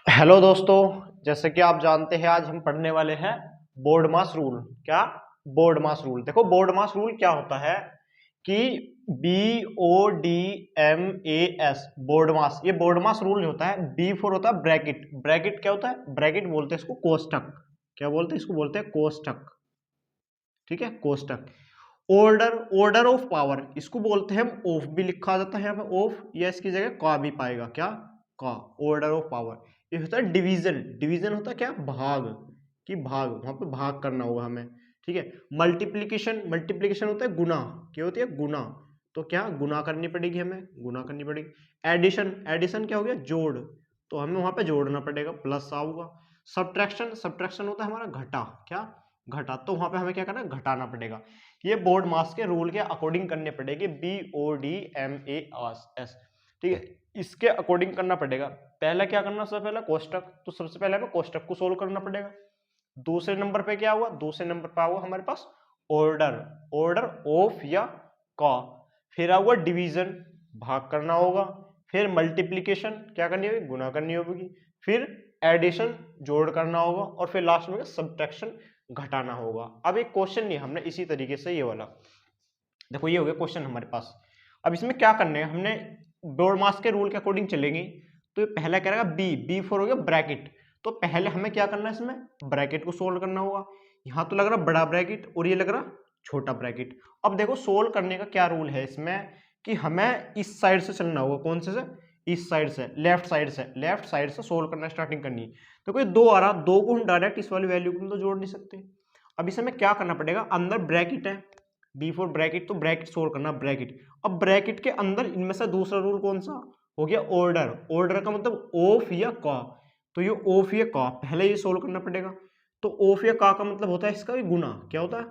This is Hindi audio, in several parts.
हेलो दोस्तों, जैसे कि आप जानते हैं आज हम पढ़ने वाले हैं बोर्ड मास रूल। क्या? बोर्ड मास रूल। देखो, बोर्ड मास रूल क्या होता है कि BODMAS बोर्ड मास, ये बोर्ड मास रूल होता है। B4 होता है ब्रैकेट। ब्रैकेट क्या होता है? ब्रैकेट बोलते हैं इसको कोष्टक। क्या बोलते हैं इसको? बोलते हैं कोष्टक। ठीक है, कोष्टक। ऑर्डर, ऑर्डर ऑफ पावर, इसको बोलते हैं हम ऑफ, भी लिखा जाता है यहाँ पे ऑफ, या इसकी जगह का भी पाएगा। क्या? का। Order of power. ये होता है डिवीजन। डिवीजन होता है क्या? भाग। कि भाग, वहां पे भाग करना होगा हमें। ठीक है। मल्टीप्लीकेशन, मल्टीप्लीकेशन होता है गुना। क्या होती है? गुना। तो क्या? गुना करनी पड़ेगी हमें, गुना करनी पड़ेगी। एडिशन, एडिशन क्या हो गया? जोड़। तो हमें वहां पे जोड़ना पड़ेगा, प्लस आऊगा। सब्ट्रैक्शन, सब्ट्रैक्शन होता है हमारा घटा। क्या? घटा। तो वहां पे हमें क्या करना है? घटाना पड़ेगा। ये बोर्ड मास के रूल के अकॉर्डिंग करने पड़ेगी। BODMAS। ठीक है, इसके अकॉर्डिंग करना पड़ेगा। पहले क्या करना? सबसे पहले कोष्टक। तो सबसे पहले हमें कोष्टक को सोल्व करना पड़ेगा। दूसरे नंबर पे क्या हुआ? दूसरे नंबर पे आऊगा हमारे पास ऑर्डर, ऑर्डर ऑफ या का। फिर आऊगा डिवीजन, भाग करना होगा। फिर मल्टीप्लीकेशन, क्या करनी होगी? गुना करनी होगी। फिर एडिशन, जोड़ करना होगा। और फिर लास्ट में सब्ट्रैक्शन, घटाना होगा। अब एक क्वेश्चन नहीं, हमने इसी तरीके से ये वाला, देखो ये हो गया क्वेश्चन हमारे पास। अब इसमें क्या करना है? हमने बोर्ड मास के रूल के अकॉर्डिंग चलेंगे। तो ये पहला कह रहा है B4 हो गया ब्रैकेट। तो पहले हमें क्या करना है? इसमें ब्रैकेट को सोल्व करना होगा। यहां तो लग रहा बड़ा ब्रैकेट और ये लग रहा छोटा ब्रैकेट। अब देखो सोल्व करने का क्या रूल है इसमें, कि हमें इस साइड से चलना होगा। कौन से? इस साइड से, लेफ्ट साइड से, लेफ्ट साइड से सोल्व करना स्टार्टिंग करनी है। तो कोई दो आ रहा, दो को हम डायरेक्ट इस वाली वैल्यू को तो जोड़ नहीं सकते। अब इसे हमें क्या करना पड़ेगा? अंदर ब्रैकेट है, B4 ब्रैकेट, तो ब्रैकेट सोल्व करना ब्रैकेट। अब ब्रैकेट के अंदर इनमें से दूसरा रूल कौन सा हो गया? ऑर्डर। ऑर्डर का मतलब ऑफ या का। तो ये ऑफ या का पहले ये सोल्व करना पड़ेगा। तो ऑफ या का मतलब होता है इसका भी गुना। क्या होता है?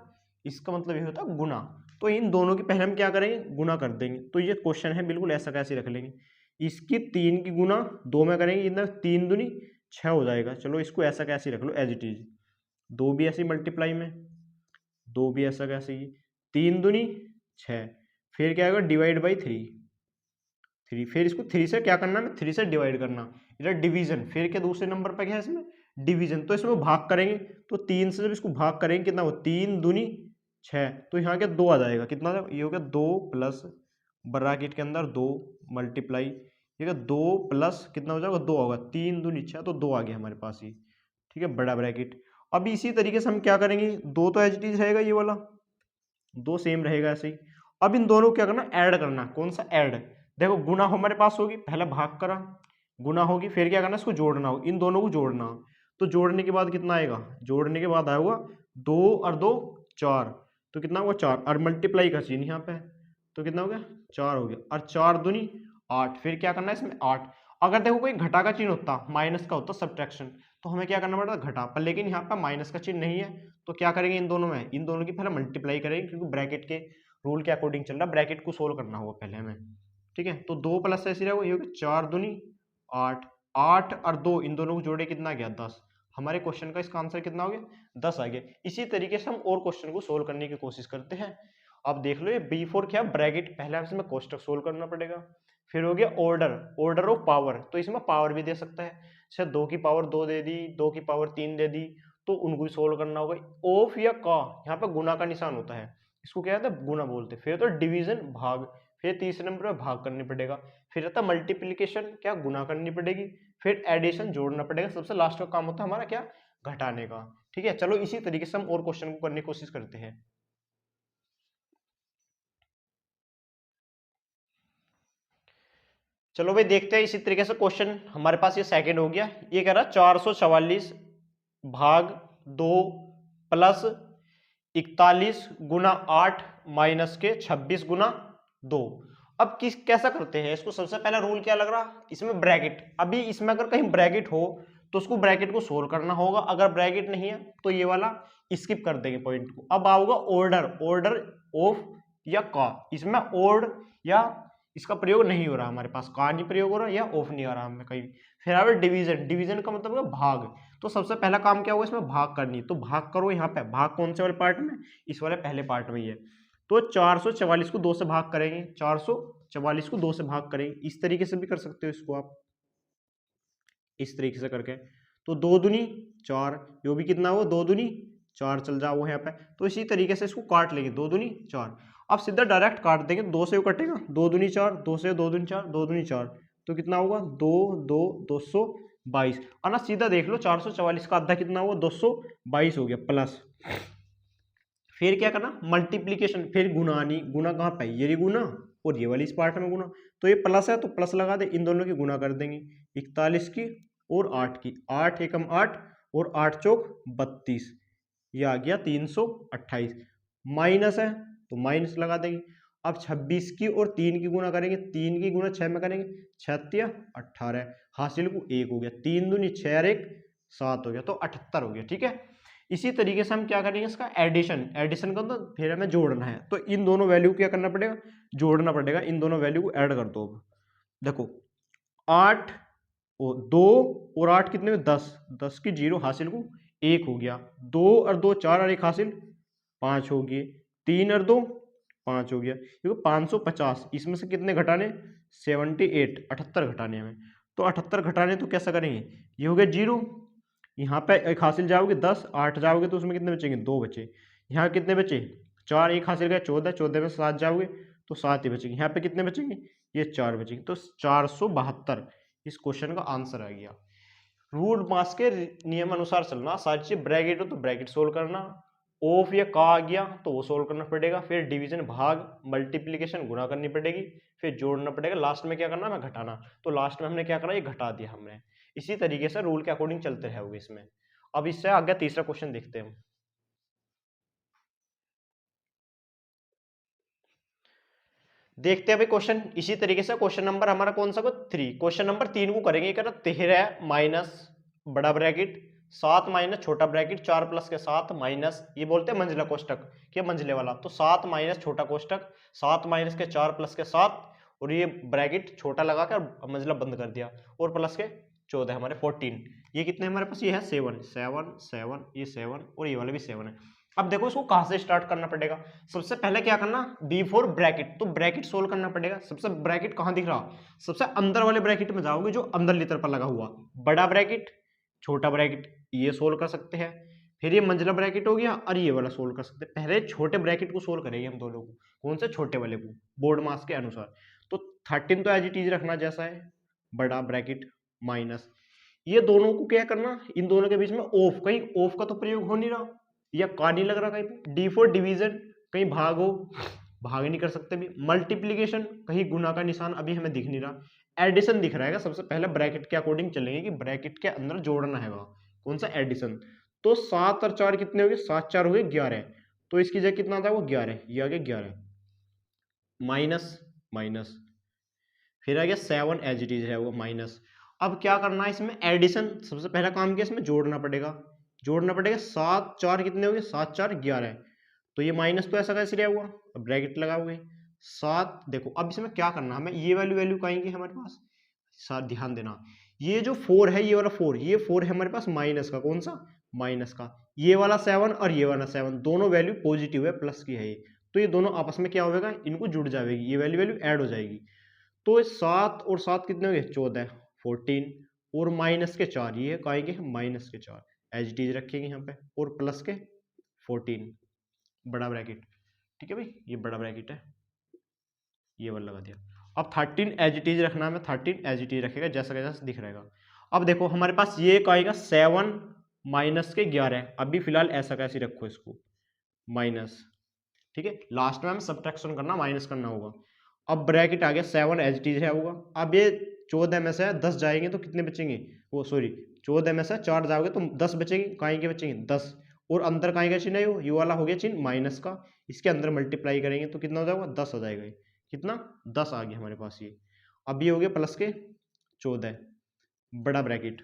इसका मतलब ये होता है गुना। तो इन दोनों की पहले हम क्या करेंगे? गुना कर देंगे। तो ये क्वेश्चन है बिल्कुल ऐसा कैसे रख लेंगे। इसकी 3 की गुना 2 में करेंगे, इधर 3 दूनी 6 हो जाएगा। चलो इसको ऐसा कैसे रख लो, एज इट इज। 2 भी ऐसे मल्टीप्लाई में, 2 भी ऐसा कैसे ही, 3 दूनी 6। फिर क्या होगा? Divide by 3। फिर इसको 3 से क्या करना है? 3 से डिवाइड करना। इधर डिवीजन, फिर क्या दूसरे नंबर पर क्या है इसमें? डिवीजन। तो इसमें भाग करेंगे, तो 3 से जब इसको भाग करेंगे कितना हो? 3 दूनी 6। तो यहाँ क्या 2 आ जाएगा। कितना? ये हो गया 2 प्लस ब्रैकेट के अंदर 2 मल्टीप्लाई, ये क्या 2 प्लस कितना हो जाएगा? 2 होगा। 3 दूनी 6, तो 2 आ गया हमारे पास ही। ठीक है, बड़ा ब्रैकेट। अब इसी तरीके से हम क्या करेंगे? 2 तो एज इट इज रहेगा, ये वाला 2 सेम रहेगा ऐसे ही। अब इन दोनों को क्या करना? ऐड करना। कौन सा ऐड? देखो गुना हमारे पास होगी, पहले भाग करा, गुना होगी, फिर क्या करना? इसको जोड़ना होगा, इन दोनों को जोड़ना। तो जोड़ने के बाद कितना आएगा? जोड़ने के बाद आएगा 2 और 2 4। तो कितना होगा? 4। और मल्टीप्लाई का चिन्ह यहाँ पे है, तो कितना हो गया? 4 हो गया। और 4 दूनी 8। फिर क्या करना है इसमें? 8। अगर देखो कोई घटा का चिन्ह होता, माइनस का होता, सब्ट्रैक्शन, तो हमें क्या करना पड़ता? घटा पर, लेकिन यहाँ पर माइनस का चिन्ह नहीं है। तो क्या करेंगे? इन दोनों में, इन दोनों की पहले मल्टीप्लाई करेंगे, क्योंकि ब्रैकेट के रूल के अकॉर्डिंग चल रहा, ब्रैकेट को सोल्व करना होगा पहले हमें। ठीक है, तो 2 प्लस ऐसे रहेगा, ये हो गया 4 दूनी 8। 8 और 2 इन दोनों को जोड़े कितना गया? 10। हमारे क्वेश्चन का इसका आंसर कितना हो गया? 10 आ गया। इसी तरीके से हम और क्वेश्चन को सोल्व करने की कोशिश करते हैं। अब देख लो, ये B4 क्या? ब्रैकेट। पहले इसमें कोष्टक सोल्व करना पड़ेगा। फिर हो गया ऑर्डर, ऑर्डर ऑफ पावर। तो इसमें पावर भी दे सकता है, जैसे 2 की पावर 2 दे दी, 2 की पावर 3 दे दी, तो उनको भी सोल्व करना होगा। ऑफ या का, यहाँ पे गुना का निशान होता है, इसको क्या कहते हैं? गुना बोलते हैं। फिर तो डिवीजन, भाग। फिर तीसरे नंबर पे भाग करनी पड़ेगा। फिर रहता है मल्टीप्लीकेशन, क्या? गुना करनी पड़ेगी। फिर एडिशन, जोड़ना पड़ेगा। सबसे लास्ट का काम होता है हमारा क्या? घटाने का। ठीक है, चलो इसी तरीके से हम और क्वेश्चन को करने की कोशिश करते हैं। चलो भाई देखते हैं इसी तरीके से क्वेश्चन। हमारे पास ये सेकंड हो गया। ये कह रहा है 444 भाग 2 प्लस 41 गुना 8 माइनस के 26 गुना 2। अब किस कैसा करते हैं इसको? सबसे पहला रूल क्या लग रहा? इसमें ब्रैकेट। अभी इसमें अगर कहीं ब्रैकेट हो तो उसको ब्रैकेट को सोल्व करना होगा। अगर ब्रैकेट नहीं है तो ये वाला स्किप कर देंगे पॉइंट को। अब आऊगा ऑर्डर, ऑर्डर ऑफ या का। इसमें ऑर्ड या इसका प्रयोग नहीं हो रहा हमारे पास, का नहीं प्रयोग हो रहा या ऑफ नहीं आ रहा हमें कहीं। फिर आवे डिवीजन, डिवीजन का मतलब है भाग। तो सबसे पहला काम क्या होगा? इसमें भाग करनी। तो भाग करो, यहाँ पे भाग कौन से वाले पार्ट में? इस वाले पहले पार्ट में ही है। तो 444 को 2 से भाग करेंगे, 444 को 2 से भाग करेंगे। इस तरीके से भी कर सकते हो इसको आप। इस तरीके से करके। तो 2 दूनी 4, यो भी कितना हुआ 2 दूनी 4, चल जाओ यहाँ पे। तो इसी तरीके से इसको काट लेंगे, 2 दूनी 4। अब सीधा डायरेक्ट काट देंगे, 2 से कटेगा, 2 दूनी 4, 2 से 2 दूनी 4, 2 दूनी 4, तो कितना होगा 2 2 222। और ना सीधा देख लो 444 का आधा कितना हुआ 222 हो गया प्लस। फिर क्या करना मल्टीप्लीकेशन, फिर गुना नहीं, गुना कहाँ पे ये गुना और ये वाली इस पार्ट में गुना, तो ये प्लस है तो प्लस लगा दे, इन दोनों की गुना कर देंगे 41 की और 8 की, 8 एकम 8 और 8 चौक 32, ये आ गया 328। माइनस है तो माइनस लगा देंगे। अब 26 की और 3 की गुना करेंगे, 3 की गुना 6 में करेंगे, 6 18, हासिल को 1 हो गया, 3 दूनी 6 और 1 7 हो गया, तो 78 हो गया। ठीक है, इसी तरीके से हम क्या करेंगे इसका एडिशन, एडिशन का तो फिर हमें जोड़ना है, तो इन दोनों वैल्यू को क्या करना पड़ेगा जोड़ना पड़ेगा, इन दोनों वैल्यू को ऐड कर दो। अब देखो 8 और 2 और 8 कितने में 10, 10 की 0 हासिल को 1 हो गया, 2 और 2 4 और 1 हासिल 5 हो गए, 3 और 2 5 हो गया, क्योंकि 550 इसमें से कितने घटाने 78 78 घटाने हमें, तो 78 घटाने तो कैसा करेंगे, ये हो गया 0, यहाँ पे एक हासिल जाओगे 10, 8 जाओगे तो उसमें कितने बचेंगे 2 बचे, यहाँ कितने बचे 4, एक हासिल गया 14, 14 में 7 जाओगे तो 7 ही बचेंगे, यहाँ पे कितने बचेंगे ये 4 बचेंगे, तो 472 इस क्वेश्चन का आंसर आ गया। रूट मास के नियम अनुसार चलना, सारी चीज ब्रैकेट हो तो ब्रैकेट सोल्व करना, ऑफ या का आ गया तो वो सोल्व करना पड़ेगा, फिर डिवीजन भाग मल्टीप्लीकेशन गुणा करनी पड़ेगी, फिर जोड़ना पड़ेगा, लास्ट में क्या करना है घटाना, तो लास्ट में हमने क्या करा ये घटा दिया हमने। इसी तरीके से रूल के अकॉर्डिंग चलते रहोगे इसमें। अब इससे आगे तीसरा क्वेश्चन देखते हैं। देखते हैं भाई क्वेश्चन इसी तरीके से, क्वेश्चन नंबर हमारा कौन सा को 3, क्वेश्चन नंबर 3 को करेंगे, क्या 13 माइनस बड़ा ब्रैकेट 7 माइनस छोटा ब्रैकेट 4 प्लस के 7 माइनस, ये बोलते हैं मंजिला कोष्टक, क्या मंजिले वाला, तो 7 माइनस छोटा कोष्टक 7 माइनस के 4 प्लस के 7 और ये ब्रैकेट छोटा लगा कर मंजिला बंद कर दिया, और प्लस के 14 हमारे 14, ये कितने हमारे पास ये है 7 7 7, ये 7 और ये वाला भी 7 है। अब देखो इसको कहां से स्टार्ट करना पड़ेगा, सबसे पहले क्या करना बिफोर ब्रैकेट, तो ब्रैकेट सोल्व करना पड़ेगा। सबसे ब्रैकेट कहां दिख रहा, सबसे अंदर वाले ब्रैकेट में जाओगे जो अंदर तरफ पर लगा हुआ, बड़ा ब्रैकेट छोटा ब्रैकेट ये सोल्व कर सकते हैं, फिर ये मंजिला ब्रैकेट हो गया और ये वाला सोल्व कर सकते हैं। पहले छोटे ब्रैकेट को सोल्व करेंगे हम दोनों को, कौन से छोटे वाले को, बोर्ड मास के अनुसार। तो 13 तो एज इट इज रखना जैसा है, बड़ा ब्रैकेट माइनस, ये दोनों को क्या करना, इन दोनों के बीच में ऑफ, कहीं ऑफ का तो प्रयोग हो नहीं रहा या का नहीं लग रहा, कहीं डी फॉर डिवीजन, कहीं भाग हो, भाग नहीं कर सकते भी, मल्टीप्लीकेशन कहीं गुना का निशान अभी हमें दिख नहीं रहा, एडिशन दिख रहा है। सबसे पहले ब्रैकेट के अकॉर्डिंग चलेंगे कि ब्रैकेट के अंदर जोड़ना है वहां, कौन सा एडिशन, तो 7 और 4 कितने हो गए 7 4 हो गए 11, तो इसकी जगह कितना था वो 11, ये आ गया 11 माइनस माइनस, फिर आ गया 7 एज इट इज है वो माइनस। अब क्या करना है इसमें एडिशन, सबसे पहला काम किया इसमें जोड़ना पड़ेगा, जोड़ना पड़ेगा 7 4 कितने हो गए 7 4 11, तो ये माइनस तो ऐसा कैसे रहा हुआ, अब ब्रैकेट लगाओगे 7, देखो अब इसमें क्या करना हमें, ये वैल्यू वैल्यू आएंगे हमारे पास, साथ ध्यान देना, ये जो 4 है ये वाला 4, ये 4 है हमारे पास माइनस का, कौन सा माइनस का, ये वाला 7 और ये वाला 7 दोनों वैल्यू पॉजिटिव है, प्लस की है ये, तो ये दोनों आपस में क्या होगा इनको जुड़ जाएगी, ये वैल्यू वैल्यू ऐड हो जाएगी, तो 7 और 7 कितने हो गए 14 14, और माइनस के 4 ये आएंगे माइनस के 4 एज इट इज रखेंगे यहाँ पे, और प्लस के 14 बड़ा ब्रैकेट, ठीक है भाई ये बड़ा ब्रैकेट है, ये वाला लगा दिया। अब 13 एज इट इज रखना है, 13 एज इट इज रखेगा जैसा का जैसा दिख रहेगा। अब देखो हमारे पास ये आएगा 7 माइनस के 11, अभी फिलहाल ऐसा कैसे रखो इसको माइनस, ठीक है, लास्ट में हमें सब्ट्रैक्शन करना माइनस करना होगा। अब ब्रैकेट आ गया 7 एज इट इज है होगा, अब ये 14 में से 10 जाएंगे तो कितने बचेंगे, वो सॉरी 14 में से 4 जाओगे तो 10 बचेंगे, काहे के बचेंगे 10, और अंदर काहे का चिन्ह है ये वाला हो गया चिन्ह माइनस का, इसके अंदर मल्टीप्लाई करेंगे तो कितना हो जाएगा 10 आ जाएगा, कितना 10 आ गया हमारे पास ये। अब ये हो गया प्लस के 14 बड़ा ब्रैकेट,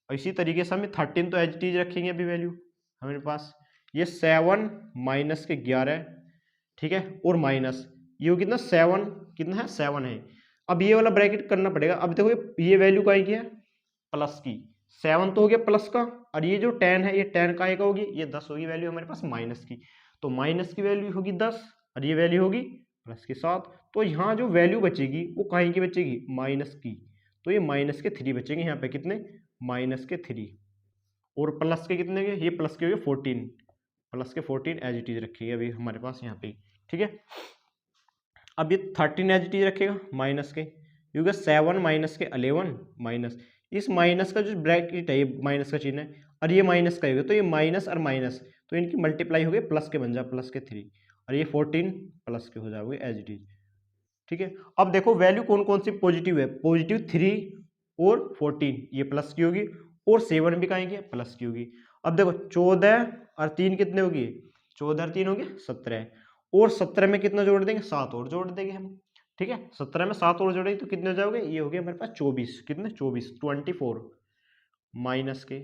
और इसी तरीके से हमें 13 तो एज इट इज रखेंगे अभी वैल्यू हमारे पास, ये 7 माइनस के 11, ठीक है, और माइनस ये कितना 7 कितना है 7 है। अब ये वाला ब्रैकेट करना पड़ेगा, अब देखो ये वैल्यू का है प्लस की, 7 तो हो गया प्लस का, और ये जो 10 है ये 10 का आएगा होगी, ये 10 होगी वैल्यू हमारे पास माइनस की, तो माइनस की वैल्यू होगी 10 और ये वैल्यू होगी प्लस की 7, तो यहाँ जो वैल्यू बचेगी वो काहे की बचेगी माइनस की, तो ये माइनस के 3 बचेंगे यहाँ पे, कितने माइनस के 3 और प्लस के कितने के, ये प्लस के हो गए 14, प्लस के 14 एज इट इज रखिएगा अभी हमारे पास यहाँ पे, ठीक है। अब ये 13 एज इट इज रखेगा माइनस के, क्योंकि 7 माइनस के 11 माइनस, इस माइनस का जो ब्रैकेट है ये माइनस का चिन्ह है और ये माइनस का होगा, तो ये माइनस और माइनस तो इनकी मल्टीप्लाई हो गई, प्लस के बन जा प्लस के 3 और ये 14 प्लस के हो जाओगे एज इट इज, ठीक है। अब देखो वैल्यू कौन कौन सी पॉजिटिव है, पॉजिटिव 3 और 14 ये प्लस की होगी और 7 भी कहेंगे प्लस की होगी। अब देखो 14 और 3 कितने होगी, 14 और 3 होगी 17 और 17 में कितना जोड़ देंगे, 7 और जोड़ देंगे हम, ठीक है। 17 में 7 और जोड़ेंगे तो कितने हो जाओगे, ये हो गया हमारे पास 24, कितने 24 माइनस के,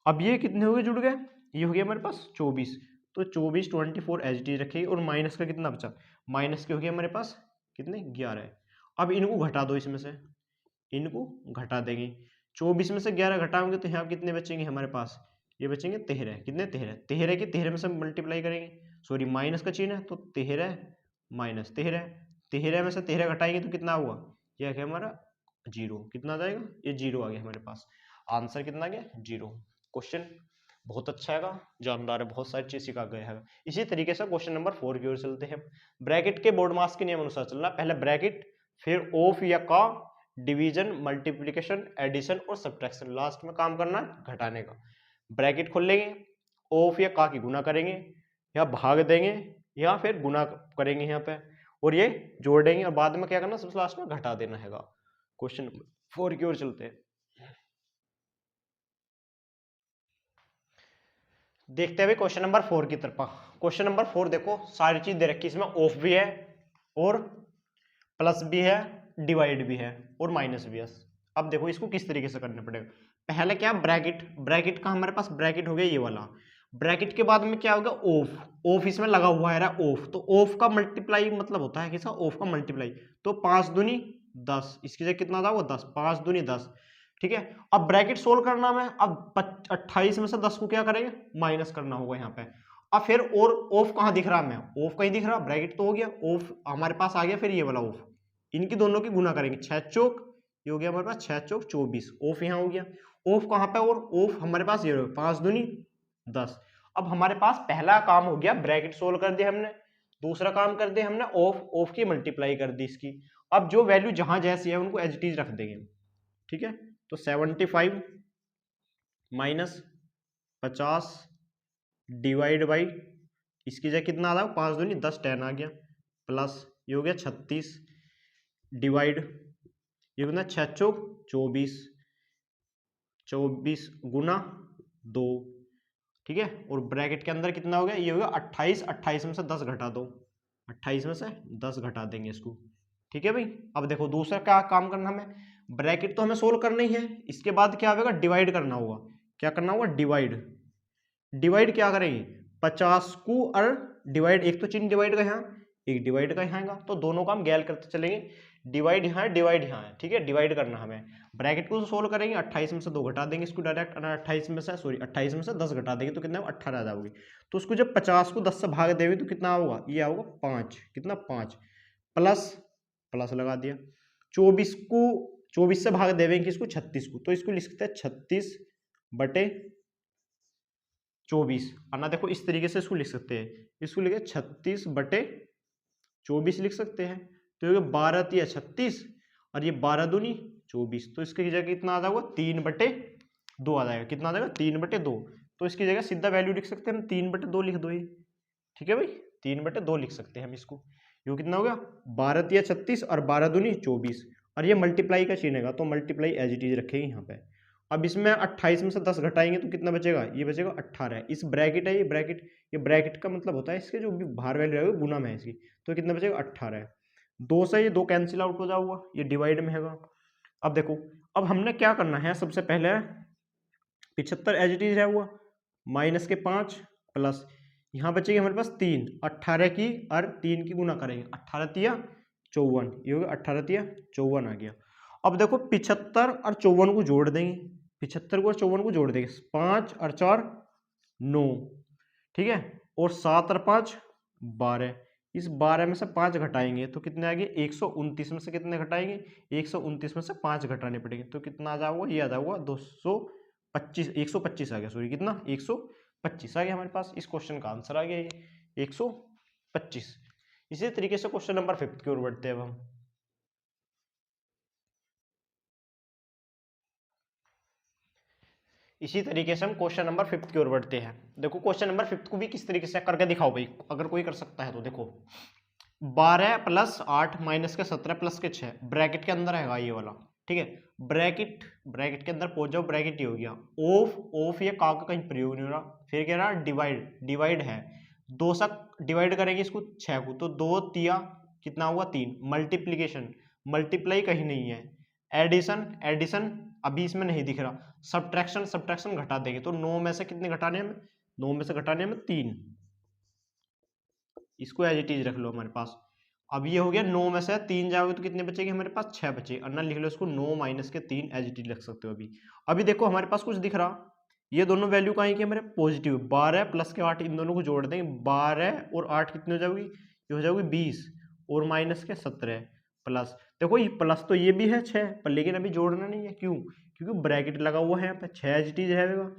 अब ये कितने हो गए जुड़ गए, ये हो गया हमारे पास 24, तो 24 24 एच डी रखेगी और माइनस का कितना बचा, माइनस के हो गया हमारे पास कितने 11 है। अब इनको घटा दो, इसमें से इनको घटा देंगे, 24 में से 11 घटाओगे तो यहाँ कितने बचेंगे हमारे पास, ये बचेंगे 13, कितने 13 की 13 में से मल्टीप्लाई करेंगे, सॉरी माइनस का चिन्ह है तो 13 माइनस 13 में से 13 घटाएंगे तो कितना हुआ, ये आ गया हमारा 0, कितना आ जाएगा, ये 0 आ गया हमारे पास, आंसर कितना आ गया 0। क्वेश्चन बहुत अच्छा है, जानदार है, बहुत सारी चीज सिखा गया है। इसी तरीके से क्वेश्चन नंबर 4 की ओर चलते हैं। ब्रैकेट के बोर्ड मास के नियम अनुसार चलना, पहले ब्रैकेट, फिर ऑफ या का, डिवीजन, मल्टीप्लिकेशन, एडिशन और सब्ट्रैक्शन, लास्ट में काम करना घटाने का। ब्रैकेट खोल लेंगे, ऑफ या का की गुना करेंगे या भाग देंगे या फिर गुना करेंगे यहाँ पे और ये जोड़ देंगे और बाद में क्या करना, सबसे लास्ट में घटा देना है। क्वेश्चन नंबर 4 की ओर चलते हैं, देखते हैं क्वेश्चन नंबर 4 की तरफ। क्वेश्चन नंबर 4 देखो सारी चीज दे रखी, इसमें ऑफ भी है और प्लस भी है, डिवाइड भी है और माइनस भी है। अब देखो इसको किस तरीके से करना पड़ेगा, पहले क्या ब्रैकेट, ब्रैकेट का हमारे पास ब्रैकेट हो गया ये वाला, ब्रैकेट के बाद में क्या होगा ऑफ, ऑफ इसमें लगा हुआ है ऑफ, तो ऑफ का मल्टीप्लाई मतलब होता है किसका, ऑफ का मल्टीप्लाई, तो 5 दूनी 10, इसकी जगह कितना था वो 10, 5 दूनी 10, ठीक है। अब ब्रैकेट सोल्व करना है, अब 28 में से 10 को क्या करेंगे, माइनस करना होगा यहाँ पे। अब फिर और ऑफ कहाँ दिख रहा है, मैं ऑफ कहीं दिख रहा, ब्रैकेट तो हो गया, ऑफ हमारे पास आ गया, फिर ये वाला ऑफ, इनकी दोनों की गुना करेंगे, 6 चौक ये हो गया हमारे पास 6 चौक 24, ऑफ यहाँ हो गया, ऑफ कहाँ पे, और ऑफ हमारे पास ये 5 दूनी 10। अब हमारे पास पहला काम हो गया, ब्रैकेट सोल्व कर दिया हमने, दूसरा काम कर दिया हमने ऑफ की मल्टीप्लाई कर दी इसकी। अब जो वैल्यू जहां जैसी है उनको एज इट इज रख देंगे, ठीक है। तो 75 माइनस 50 डिवाइड बाई, इसकी जगह कितना आ रहा है, 5 दूनी 10 10 आ गया, प्लस ये हो गया 36 डिवाइड, ये कितना 6 चौक 24, 24 गुना 2, ठीक है। और ब्रैकेट के अंदर कितना हो गया, ये हो गया 28, 28 में से 10 घटा दो, 28 में से 10 घटा देंगे इसको, ठीक है भाई। अब देखो दूसरा क्या काम करना हमें, ब्रैकेट तो हमें सोल्व करना ही है, इसके बाद क्या होगा, डिवाइड करना होगा, क्या करना होगा, डिवाइड, डिवाइड क्या करेंगे 50 को, और डिवाइड एक तो चिन्ह डिवाइड का यहाँ, एक डिवाइड का यहाँ आएगा, तो दोनों काम गैल करते चलेंगे, डिवाइड यहाँ है, डिवाइड यहाँ है, ठीक है। डिवाइड करना हमें, ब्रैकेट को सोल्व करेंगे, 28 में से 2 घटा देंगे इसको डायरेक्ट, 28 में से 10 घटा देंगे तो कितना 18 आ जाओगे, तो उसको जब 50 को 10 से भाग देंगे तो कितना होगा, ये आओगे 5, कितना 5, प्लस प्लस लगा दिया, 24 को 24 से भाग देंगे किसको 36 को, तो इसको लिख सकते हैं 36 बटे 24, आना देखो इस तरीके से इसको लिख सकते हैं, इसको लिखे 36 बटे 24 लिख सकते हैं, तो ये 12 तिया 36 और ये 12 दूनी 24, तो इसकी जगह कितना आ जाएगा 3 बटे 2 आ जाएगा, कितना आ जाएगा 3 बटे 2, तो इसकी जगह सीधा वैल्यू लिख सकते हैं हम 3 बटे 2 लिख दो ये, ठीक है भाई 3 बटे 2 लिख सकते हैं हम इसको, ये कितना हो गया 12 तिया 36 और 12 दूनी 24, और ये मल्टीप्लाई का चिन्ह है तो मल्टीप्लाई एज इट इज रखेंगे यहाँ पे। अब इसमें 28 में से 10 घटाएंगे तो कितना बचेगा, ये बचेगा 18, इस ब्रैकेट है ये ब्रैकेट का मतलब होता है इसके जो भी बाहर वैल्यू रहेगा गुना में है इसकी, तो कितना बचेगा 18, 2 से ये 2 कैंसिल आउट हो जाऊंगा, ये डिवाइड में है। अब देखो अब हमने क्या करना है, सबसे पहले 75 एज इट इज है हुआ, माइनस के 5 प्लस यहाँ बचेगी हमारे पास 3, 18 की और 3 की गुना करेंगे, 18 तिया 54, ये हो गया 18 तिया 54 आ गया। अब देखो 75 और 54 को जोड़ देंगे, 75 को और 54 को जोड़ देंगे, 5 और 4 9, ठीक है, और 7 और 5 12, इस 12 में से 5 घटाएंगे तो कितने आएंगे, 129 में से कितने घटाएंगे, 129 में से 5 घटाने पड़ेंगे तो कितना आ जाऊगा, ये आ जाऊगा 225, 125 आ गया, सॉरी कितना, 125 आ गया हमारे पास। इस क्वेश्चन का आंसर आ गया ये 125। इसी तरीके से क्वेश्चन नंबर 5 की ओर बढ़ते हैं अब हम। इसी तरीके से हम क्वेश्चन नंबर 5 की ओर बढ़ते हैं। देखो क्वेश्चन नंबर 5 को भी किस तरीके से करके दिखाओ भाई, अगर कोई कर सकता है तो। देखो 12 + 8 - के 17 + के 6 ब्रैकेट के अंदर है ये वाला, ठीक है। ब्रैकेट के अंदर पहुंच जाओ, ब्रैकेट ही हो गया। ऑफ ये का कहीं प्रयोग नहीं हो रहा। फिर कह रहा डिवाइड है, 2 से डिवाइड करेंगे इसको 6 को तो 2 तिया कितना हुआ 3। मल्टीप्लीकेशन, मल्टीप्लाई कहीं नहीं है। एडिशन अभी इसमें नहीं दिख रहा। सब्ट्रैक्शन घटा देंगे तो 9 में से कितने घटाने हैं, 9 में से घटाने में 3। इसको एज इट इज रख लो हमारे पास। अब ये हो गया 9 में से 3 जाओगे तो कितने बचेंगे हमारे पास, 6 बचे। अन्ना लिख लो इसको 9 - के 3 एज इट इज रख सकते हो अभी। अभी देखो हमारे पास कुछ दिख रहा, ये दोनों वैल्यू कहाँ की हमारे पॉजिटिव। 12 + के 8 इन दोनों को जोड़ देंगे, 12 और 8 कितनी हो जाएगी, ये हो जाएगी 20 और माइनस के 17 प्लस। देखो ये प्लस तो ये भी है 6 पर, लेकिन अभी जोड़ना नहीं है। क्यों, क्योंकि ब्रैकेट लगा हुआ है यहाँ पे। 6 एज इट इज रहेगा।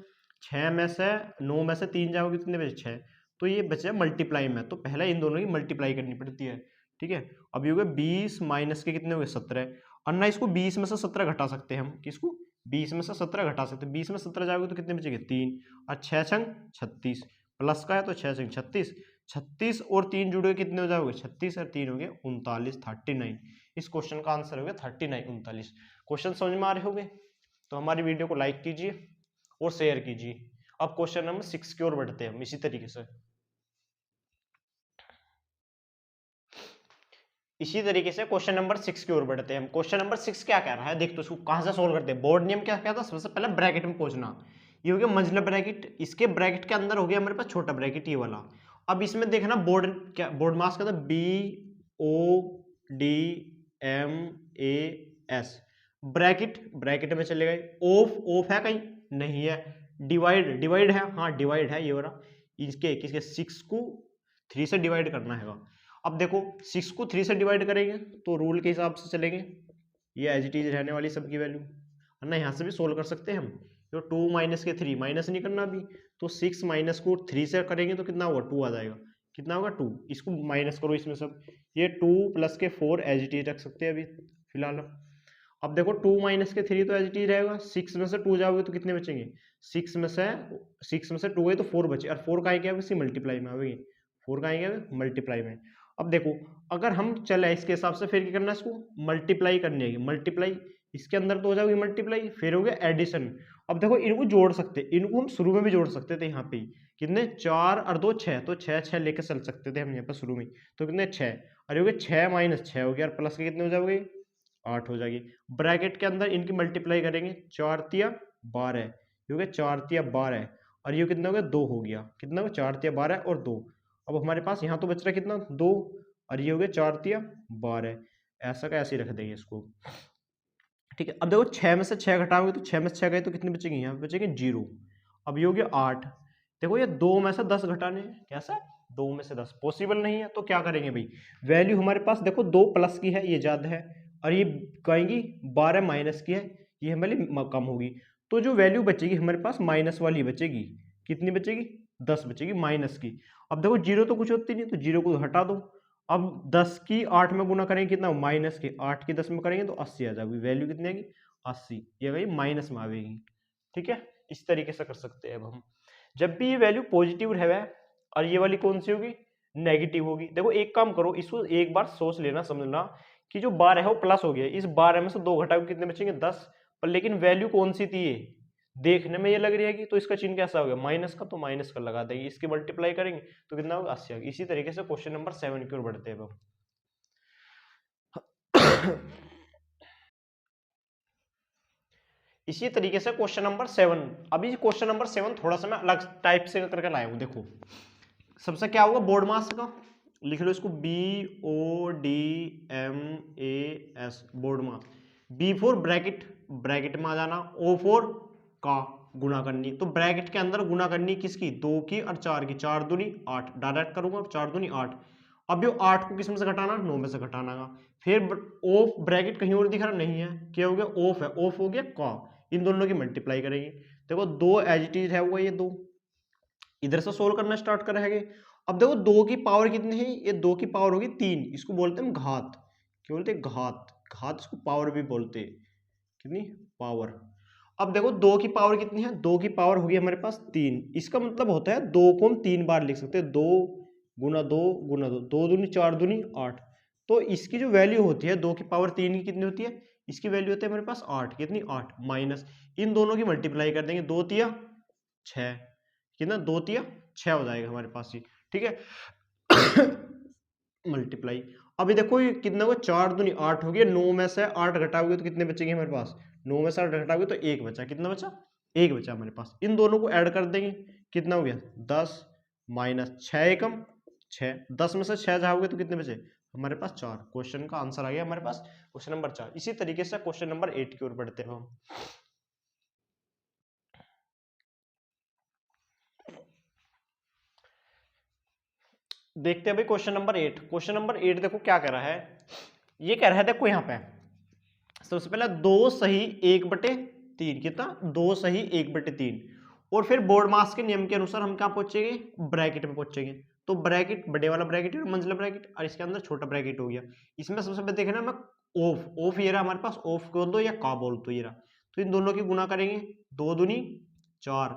6 में से 9 में से 3 जाओगे कितने बचे, 6 तो ये बचे मल्टीप्लाई में, तो पहले इन दोनों की मल्टीप्लाई करनी पड़ती है, ठीक है। अब ये हो गए 20 माइनस के कितने हो गए 17। और ना इसको 20 में से 17 घटा सकते हैं हम, किसको 20 में से 17 घटा सकते हैं। 20 में 17 जाओगे तो कितने बचेंगे 3 और 6 छंग 36 प्लस का है तो 6 छंग 36, 36 और 3 जुड़ के कितने हो जाओगे 36 और 3 हो गए 39, 39। इस क्वेश्चन का आंसर हो गया 39, 39। क्वेश्चन समझ में आ रहे होंगे तो हमारी वीडियो को लाइक कीजिए और शेयर कीजिए। अब क्वेश्चन नंबर 6 की ओर बढ़ते हैं हम इसी तरीके से। इसी तरीके से क्वेश्चन नंबर 6 की ओर बढ़ते हैं हम। क्वेश्चन नंबर 6 क्या कह रहा है, देख तो इसको कहां से सोल्व करते हैं। बोर्ड नियम क्या कहता है, सबसे पहले ब्रैकेट में पहुंचना। ये हो गया मंझला ब्रैकेट, इसके ब्रैकेट के अंदर हो गया हमारे पास छोटा ब्रैकेट ये वाला। अब इसमें देखना बोर्ड क्या, बोर्ड मास का था BODMAS। ब्रैकेट में चले गए। ऑफ है कहीं नहीं है। डिवाइड है, हाँ डिवाइड है ये वाला। इसके किसके 6 को 3 से डिवाइड करना है। अब देखो 6 को 3 से डिवाइड करेंगे तो रूल के हिसाब से चलेंगे, ये एज इट इज रहने वाली सबकी वैल्यू है ना। यहाँ से भी सोल्व कर सकते हैं हम। तो 2 - के 3 माइनस नहीं करना अभी, तो 6 माइनस को 3 से करेंगे तो कितना होगा 2 आ जाएगा। कितना होगा 2, इसको माइनस करो इसमें सब। ये 2 + के 4 एज इट इज रख सकते हैं अभी फिलहाल। अब देखो 2 - के 3 तो एज इट इज रहेगा। 6 में से 2 जाओगे तो कितने बचेंगे, 6 में से 2 गए तो 4 बचे, और 4 का आएगा इसी मल्टीप्लाई में आएगी, 4 का आएगा मल्टीप्लाई में। अब देखो अगर हम चले इसके हिसाब से, फिर क्या करना है, इसको मल्टीप्लाई करनी है। मल्टीप्लाई इसके अंदर तो हो जाएगी मल्टीप्लाई, फिर हो गया एडिशन। अब देखो इनको जोड़ सकते, इनको हम शुरू में भी जोड़ सकते थे यहाँ पे। कितने 4 और 2 6, तो 6 6 लेकर चल सकते थे हम यहाँ पे शुरू में। तो कितने 6, और हो गया 6 - 6 हो गया, और प्लस के कितने हो जाओगे 8 हो जाएगी। ब्रैकेट के अंदर इनकी मल्टीप्लाई करेंगे, 4 तिया 12, ये हो गया 4 तिया 12, और ये कितना हो गया 2 हो गया। कितना हो गया 4 तिया 12 और 2। अब हमारे पास यहाँ तो बच रहा है कितना 2, और ये हो गया 4 तिया 12। ऐसा का ऐसे ही रख देंगे इसको, ठीक है। अब देखो 6 में से 6 घटाओगे तो 6 में से 6 गए तो कितने बचेंगे, यहाँ पे बचेंगे 0। अब ये हो गया 8। देखो ये 2 में से 10 घटाने हैं, कैसा 2 में से 10 पॉसिबल नहीं है, तो क्या करेंगे भाई, वैल्यू हमारे पास देखो 2 प्लस की है ये ज्यादा है, और ये कहेंगी 12 माइनस की है ये हमारी कम होगी। तो जो वैल्यू बचेगी हमारे पास माइनस वाली बचेगी, कितनी बचेगी 10 बचेगी माइनस की। अब देखो 0 तो कुछ होती नहीं, तो 0 को हटा दो। अब 10 की 8 में गुना करेंगे कितना, माइनस के 8 की 10 में करेंगे तो 80 आ जाएगी। वैल्यू कितनी आएगी 80, ये गई माइनस में आएगी, ठीक है। इस तरीके से कर सकते हैं। अब हम जब भी ये वैल्यू पॉजिटिव रहे और ये वाली कौन सी होगी नेगेटिव होगी। देखो एक काम करो, इसको एक बार सोच लेना, समझना कि जो 12 है वो प्लस हो गया, इस 12 में से 2 घटाओ कितने बचेंगे 10, पर लेकिन वैल्यू कौन सी थी ये देखने में ये लग रही है कि, तो इसका चिन्ह कैसा हो गया माइनस का, तो माइनस का लगा देंगे, इसकी मल्टीप्लाई करेंगे तो कितना होगा 80 होगा। इसी तरीके से क्वेश्चन नंबर 7 की ओर बढ़ते हैं। इसी तरीके से क्वेश्चन नंबर 7, अभी क्वेश्चन नंबर 7 थोड़ा सा मैं अलग टाइप से करके लाया हूं। देखो सबसे क्या होगा बोर्ड मास का, लिख लो इसको BODMAS board mass. B for bracket, bracket में आ जाना। O फॉर का गुणा करनी, तो ब्रैकेट के अंदर गुणा करनी किसकी 2 की और 4 की, 4 दूनी 8, डायरेक्ट करूंगा 4 दूनी 8, अब ये 8 को किस में से घटाना, 9 में से घटाना का। फिर ऑफ ब्रैकेट कहीं और दिख रहा नहीं है, क्या हो गया, ऑफ है, ऑफ हो गया का, इन दोनों की मल्टीप्लाई करेंगे। देखो 2 एज इट इज है हुआ ये 2, इधर से सोल्व करना स्टार्ट करेंगे। अब देखो 2 की पावर कितनी है, ये 2 की पावर होगी 3, इसको बोलते हैं घात, क्या बोलते हैं, घात, घात इसको पावर भी बोलते हैं, कितनी पावर। अब देखो 2 की पावर कितनी है, 2 की पावर होगी हमारे पास 3, इसका मतलब होता है 2 को हम 3 बार लिख सकते हैं, 2 गुना 2 गुना 2, 2 दूनी 4 दूनी 8। तो इसकी जो वैल्यू होती है 2 की पावर 3 की कितनी होती है, इसकी वैल्यू होती है हमारे पास 8, कितनी 8, माइनस इन दोनों की मल्टीप्लाई कर देंगे, 2 तिया 6, कितना 2 तिया 6 हो जाएगा हमारे पास ही, ठीक है। मल्टीप्लाई, अभी देखो ये कितना हुआ, 4 दूनी 8 हो गया, 9 में से 8 घटाओगे तो कितने बचेंगे हमारे पास, 9 में से 8 घटाओगे तो 1 बचा, कितना बचा, 1 बचा हमारे पास। इन दोनों को ऐड कर देंगे, कितना हो गया 10 माइनस 6 एकम 6, 10 में से 6 जाओगे तो कितने बचे हमारे पास 4। क्वेश्चन का आंसर आ गया हमारे पास क्वेश्चन नंबर 4। इसी तरीके से क्वेश्चन नंबर 8 की ओर बढ़ते हैं हम। देखते हैं भाई क्वेश्चन नंबर 8। क्वेश्चन नंबर 8 देखो क्या कह रहा है, ये कह रहा है देखो यहाँ पे सबसे पहले 2 सही 1/3, कितना 2 सही 1/3, और फिर बोर्ड मास के नियम के अनुसार हम क्या पहुंचेंगे, ब्रैकेट में पहुंचेंगे। तो ब्रैकेट बड़े वाला ब्रैकेट और मंझला ब्रैकेट, और इसके अंदर छोटा ब्रैकेट हो गया। इसमें सबसे पहले देखना मैं ऑफ, ऑफ ये रहा हमारे पास, ऑफ बोल दो या का बोल दो ये रहा। तो इन दोनों की गुना करेंगे, 2 दूनी 4,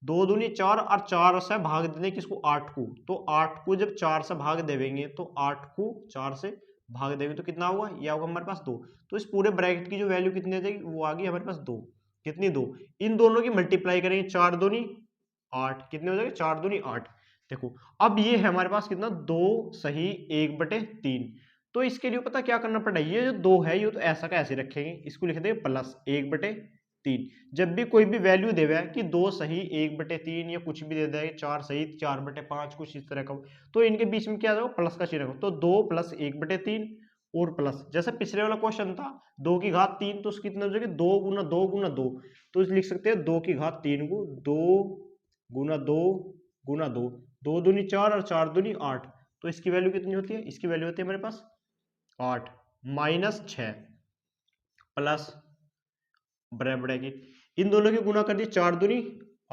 2 दूनी 4 और 4 से भाग देंगे किसको, 8 को। तो 8 को जब 4 से भाग देवेंगे तो 8 को 4 से भाग देंगे तो कितना होगा, ये होगा हमारे पास 2। तो इस पूरे ब्रैकेट की जो वैल्यू कितनी आ जाएगी, वो आ गई हमारे पास 2, कितनी 2। इन दोनों की मल्टीप्लाई करेंगे, 4 दूनी 8, कितने हो जाएंगे 4 दूनी 8। देखो अब ये है हमारे पास कितना, 2 सही 1/3। तो इसके लिए पता क्या करना पड़ेगा, ये जो 2 है ये तो ऐसा का ऐसे रखेंगे, इसको लिख देंगे प्लस 1/3। जब भी कोई भी वैल्यू देवे कि 2 सही 1/3 या कुछ भी दे दे, 4 सही 4/5 कुछ इस तरह का, तो इनके बीच में क्या आ जाएगा, प्लस का चिन्ह रखो। तो 2 + 1/3 और प्लस, जैसे पिछले वाला क्वेश्चन था 2 की घात 3, तो उसकी कितना हो जाएगी 2 गुना 2 गुना 2, तो लिख सकते हैं 2 की घात 3 को 2 गुना 2 गुना 2, 2 दूनी 4 और 4 दूनी 8। तो इसकी वैल्यू कितनी होती है, इसकी वैल्यू होती है हमारे पास 8 माइनस 6 प्लस ब्रैकेट, इन दोनों की गुना कर दी, 4 दूनी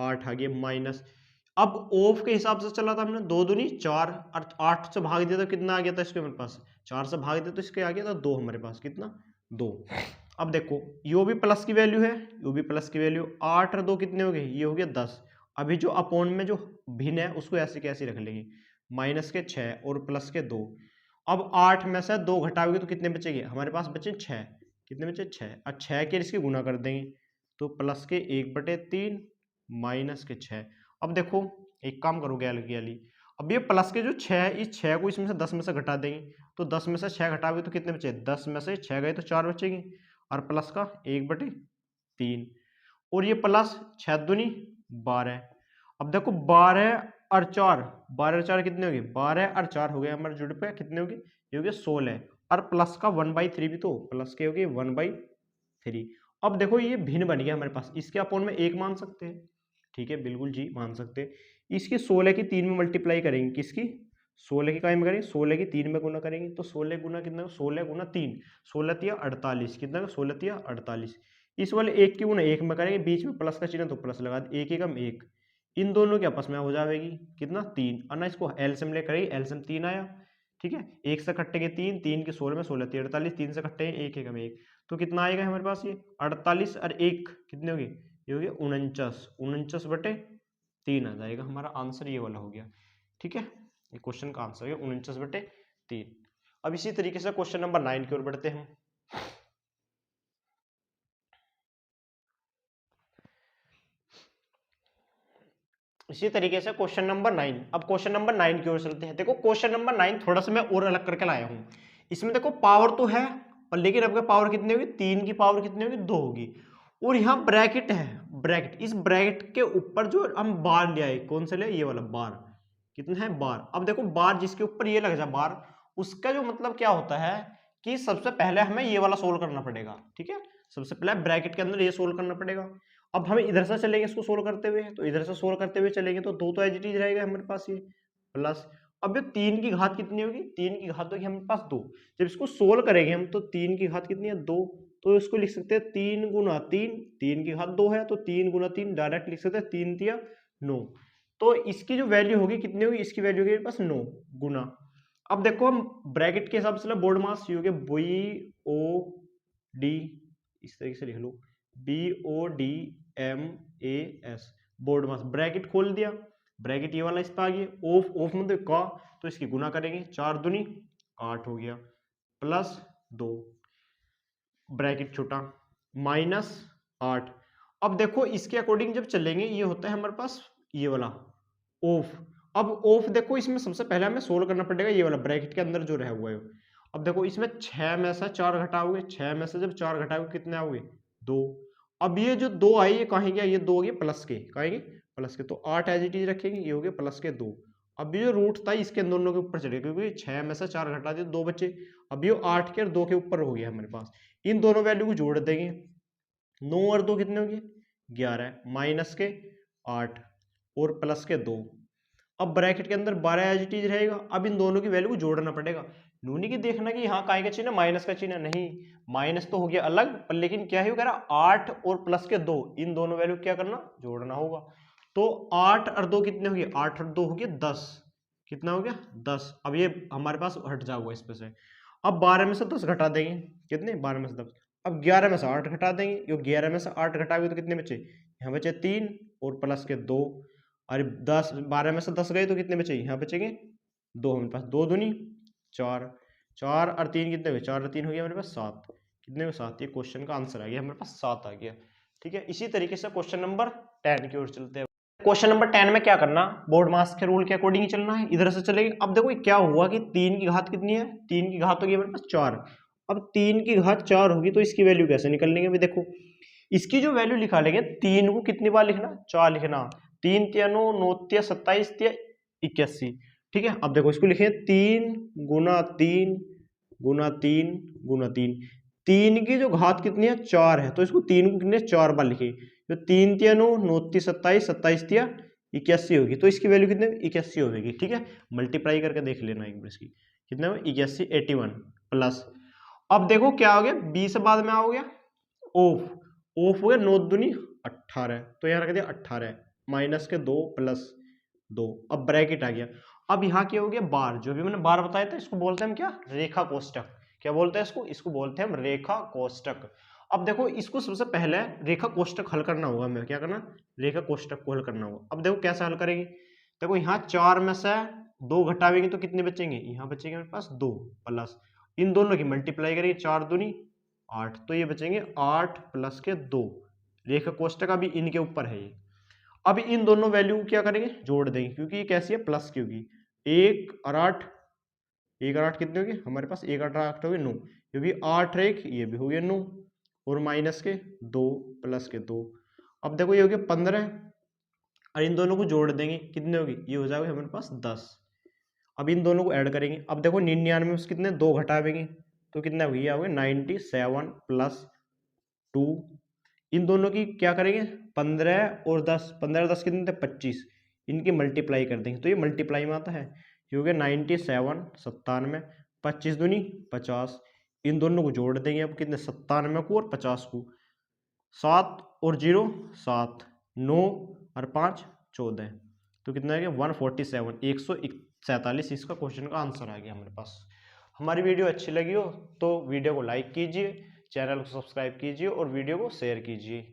8 आ गया माइनस। अब ऑफ के हिसाब से चला था हमने, 2 दूनी 4 और 8 से भाग दिया तो कितना आ गया था इसके हमारे पास, 4 से भाग दिया तो इसके आ गया था 2 हमारे पास, कितना 2। अब देखो यो भी प्लस की वैल्यू है, यो भी प्लस की वैल्यू, 8 और 2 कितने हो गए, ये हो गया 10। अभी जो अपोन में जो भिन्न है उसको ऐसे कैसे रख लेंगे, माइनस के 6 और प्लस के 2। अब 8 में से 2 घटाओगे तो कितने बचेंगे हमारे पास, बचे 6, कितने बचे 6, और 6 के इसके गुना कर देंगे तो प्लस के 1/3 माइनस के 6। अब देखो एक काम करो गैल की गैली, अब ये प्लस के जो 6 है, इस 6 को इसमें से 10 में से घटा देंगे, तो 10 में से 6 घटाओगे तो कितने बचे, 10 में से 6 गए तो 4 बचेंगे, और प्लस का 1/3, और ये प्लस 6 दूनी 12। अब देखो 12 और 4, 12 और 4 कितने हो गए, 12 और 4 हो गए हमारे जुड़ पे, कितने हो गए, ये हो गए 16, और प्लस का 1/3 भी, तो प्लस के हो गए 1/3। अब देखो ये भिन्न बन गया हमारे पास, इसके अपोन में 1 मान सकते हैं, ठीक है बिल्कुल जी मान सकते हैं। इसकी 16 की 3 में मल्टीप्लाई करेंगे, किसकी 16 की काय में करेंगे, 16 की 3 में गुना करेंगे, तो 16 गुना कितना, 16 गुना 3, 16 तिया 48, कितना 16 तिया 48। इस वाले 1 की गुना 1 में करेंगे, बीच में प्लस का चिन्ह तो प्लस लगा दे, 1 एकम 1, इन दोनों के आपस में हो जाएगी कितना 3, और ना इसको एलसीएम ले करेंगे, एलसीएम 3 आया, ठीक है, 1 से कटेंगे 3, 3 के 16 में 16 तिया 48, 3 से कटेंगे 1 एकम 1, तो कितना आएगा हमारे पास ये 48 और 1 कितने हो गए, ये हो गया 49, 49/3 आ जाएगा हमारा आंसर, ये वाला हो गया, ठीक है। ये क्वेश्चन का आंसर है 49/3। अब इसी तरीके से क्वेश्चन नंबर 9 की ओर बढ़ते हैं। इसी तरीके से क्वेश्चन नंबर 9, अब क्वेश्चन नंबर 9 की ओर चलते हैं। देखो क्वेश्चन नंबर 9 थोड़ा सा मैं और अलग करके लाया हूं, इसमें देखो पावर तो है पर लेकिन अब पावर कितनी होगी, 3 की पावर कितनी होगी, 2 होगी, और यहाँ ब्रैकेट है, ब्रैकेट, इस ब्रैकेट के ऊपर जो हम बार ले आए, कौन सा ले, ये वाला बार, कितना है बार। अब देखो बार जिसके ऊपर ये लग जाए बार, उसका जो मतलब क्या होता है कि सबसे पहले हमें ये वाला सोल्व करना पड़ेगा, ठीक है, सबसे पहले ब्रैकेट के अंदर ये सोल्व करना पड़ेगा। अब हमें इधर से चलेंगे इसको सोल्व करते हुए, तो इधर से सोल्व करते हुए चलेंगे तो 2 तो एज इट इज रहेगा हमारे पास ये प्लस, अब ये 3 की घात कितनी होगी, 3 की घात होगी हमारे पास 2। जब इसको सोल्व करेंगे हम तो 3 की घात कितनी है 2, तो इसको लिख सकते हैं 3 गुना 3, 3 की घात 2 है तो 3 गुना 3 डायरेक्ट लिख सकते हैं, 3 तिया 9। तो इसकी जो वैल्यू होगी कितनी होगी, इसकी वैल्यू होगी मेरे पास 9 गुना। अब देखो हम ब्रैकेट के हिसाब से बोर्ड मास ये हो गया BOD, इस तरीके से लिख लो BODMAS, बोर्ड मास। ब्रैकेट खोल दिया, ब्रैकेट ये वाला इस पे आ गया, ऑफ ऑफ मतलब का, तो इसकी गुना करेंगे, 4 दूनी 8 हो गया, प्लस 2 ब्रैकेट छोटा माइनस 8। अब देखो इसके अकॉर्डिंग जब चलेंगे ये होता है हमारे पास ये वाला ऑफ। अब ऑफ देखो इसमें सबसे पहले हमें सोल्व करना पड़ेगा ये वाला ब्रैकेट के अंदर जो रहा हुआ है। अब देखो इसमें 6 में से 4 घटाओगे, 6 में से जब 4 घटाओगे कितने आओगे 2। अब ये जो 2 आई ये कहाँ गया, ये 2 हो गए प्लस के, कहेंगे प्लस के, तो 8 एज इट इज रखेंगे, ये हो गए प्लस के 2। अब ये जो रूट था इसके दोनों के ऊपर चढ़ेगा क्योंकि 6 में से 4 घटा दिए 2 बचे। अब ये 8 के और 2 के ऊपर हो गया हमारे पास। इन दोनों वैल्यू को जोड़ देंगे, 9 और 2 कितने हो गए 11, माइनस के 8 और प्लस के 2। अब ब्रैकेट के अंदर 12 एज इट इज रहेगा। अब इन दोनों की वैल्यू को जोड़ना पड़ेगा। नूनी की देखना कि यहाँ काय का चिन्ह माइनस का चिन्ह, नहीं माइनस तो हो गया अलग पर लेकिन क्या है कह रहा 8 और प्लस के 2, इन दोनों वैल्यू क्या करना जोड़ना होगा। तो 8 और 2 कितने हो गए, 8 और 2 हो गए 10, कितना हो गया 10। अब ये हमारे पास हट जाओगा इस पे से। अब 12 में से 10 घटा देंगे, कितने 12 में से 10। अब 11 में से 8 घटा देंगे, क्यों 11 में से 8 घटाओगे तो कितने बचे, यहाँ बचे 3 और प्लस के 2। अरे 12 में से 10 गए तो कितने बचे, यहाँ बचेंगे 2, हमारे पास 2 दूनी 4, 4 और 3 कितने हुए, 4 और 3 हो गया हमारे पास 7, कितने हुए 7। ये क्वेश्चन का आंसर आ गया हमारे पास 7 आ गया। ठीक है, इसी तरीके से क्वेश्चन नंबर 10 की ओर चलते हैं। क्वेश्चन नंबर 10 में क्या करना, बोर्ड मास के रूल के अकॉर्डिंग चलना है, इधर से चलेंगे। अब देखो क्या हुआ कि 3 की घात कितनी है, 3 की घात होगी हमारे पास 4। अब 3 की घात 4 होगी तो इसकी वैल्यू कैसे निकल लेंगे, अभी देखो इसकी जो वैल्यू लिखा लेंगे, 3 को कितनी बार लिखना 4 लिखना, 3 तिया 9, 9 तिया 27 तिया 81। ठीक है, अब देखो इसको लिखे 3 गुना 3 गुना 3 गुना 3, 3 की जो घात कितनी है 4 है तो इसको 3 को कितने 4 बार लिखे, तो 3 तिया 9, 9 तिया 27, 27 तिया 81 होगी, तो इसकी वैल्यू कितने 81 होगी। ठीक है, मल्टीप्लाई करके देख लेना एक बार इसकी, कितना 81 81 प्लस। अब देखो क्या हो गया, 20 बाद में आ गया ऑफ, ऑफ हो गया 9 दूनी 18, तो यहाँ रख दिया 18 माइनस के 2 प्लस 2। अब ब्रैकेट आ गया। अब यहाँ क्या हो गया बार, जो भी मैंने बार बताया था इसको बोलते हैं हम क्या, रेखा कोष्टक। क्या बोलते हैं इसको, इसको बोलते हैं हम रेखा कोष्टक। अब देखो इसको सबसे पहले रेखा कोष्टक हल करना होगा, हमें क्या करना, रेखा कोष्टक को हल करना होगा। अब देखो कैसे हल करेंगे, देखो यहाँ 4 में से 2 घटावेंगे तो कितने बचेंगे, यहाँ बचेंगे मेरे पास 2 प्लस, इन दोनों की मल्टीप्लाई करेंगे, 4 दूनी 8, तो ये बचेंगे 8 प्लस के 2। रेखा कोष्टक अभी इनके ऊपर है ये। अब इन दोनों वैल्यू को क्या करेंगे जोड़ देंगे, क्योंकि ये कैसी है प्लस की होगी। 1 और 8, 1 और 8 कितने हो गए हमारे पास, 1 और 8 हो गए 9, क्योंकि 8 और 1 ये भी हो गया 9 और माइनस के 2 प्लस के 2। अब देखो ये हो गया 15 और इन दोनों को जोड़ देंगे, कितने होगी, ये हो जाएगा हमारे पास 10। अब इन दोनों को ऐड करेंगे। अब देखो 99 में कितने 2 घटावेंगे तो कितना हो गया 97 प्लस 2। इन दोनों की क्या करेंगे 15 और 10, 15 और 10 कितने थे 25, इनकी मल्टीप्लाई कर देंगे तो ये मल्टीप्लाई में आता है, ये हो गया 97 97, 25 दूनी 50। इन दोनों को जोड़ देंगे अब कितने 97 को और 50 को, 7 और 0 7, 9 और 5 14, तो कितना आ गया 147 147। इसका क्वेश्चन का आंसर आ गया हमारे पास। हमारी वीडियो अच्छी लगी हो तो वीडियो को लाइक कीजिए, चैनल को सब्सक्राइब कीजिए और वीडियो को शेयर कीजिए।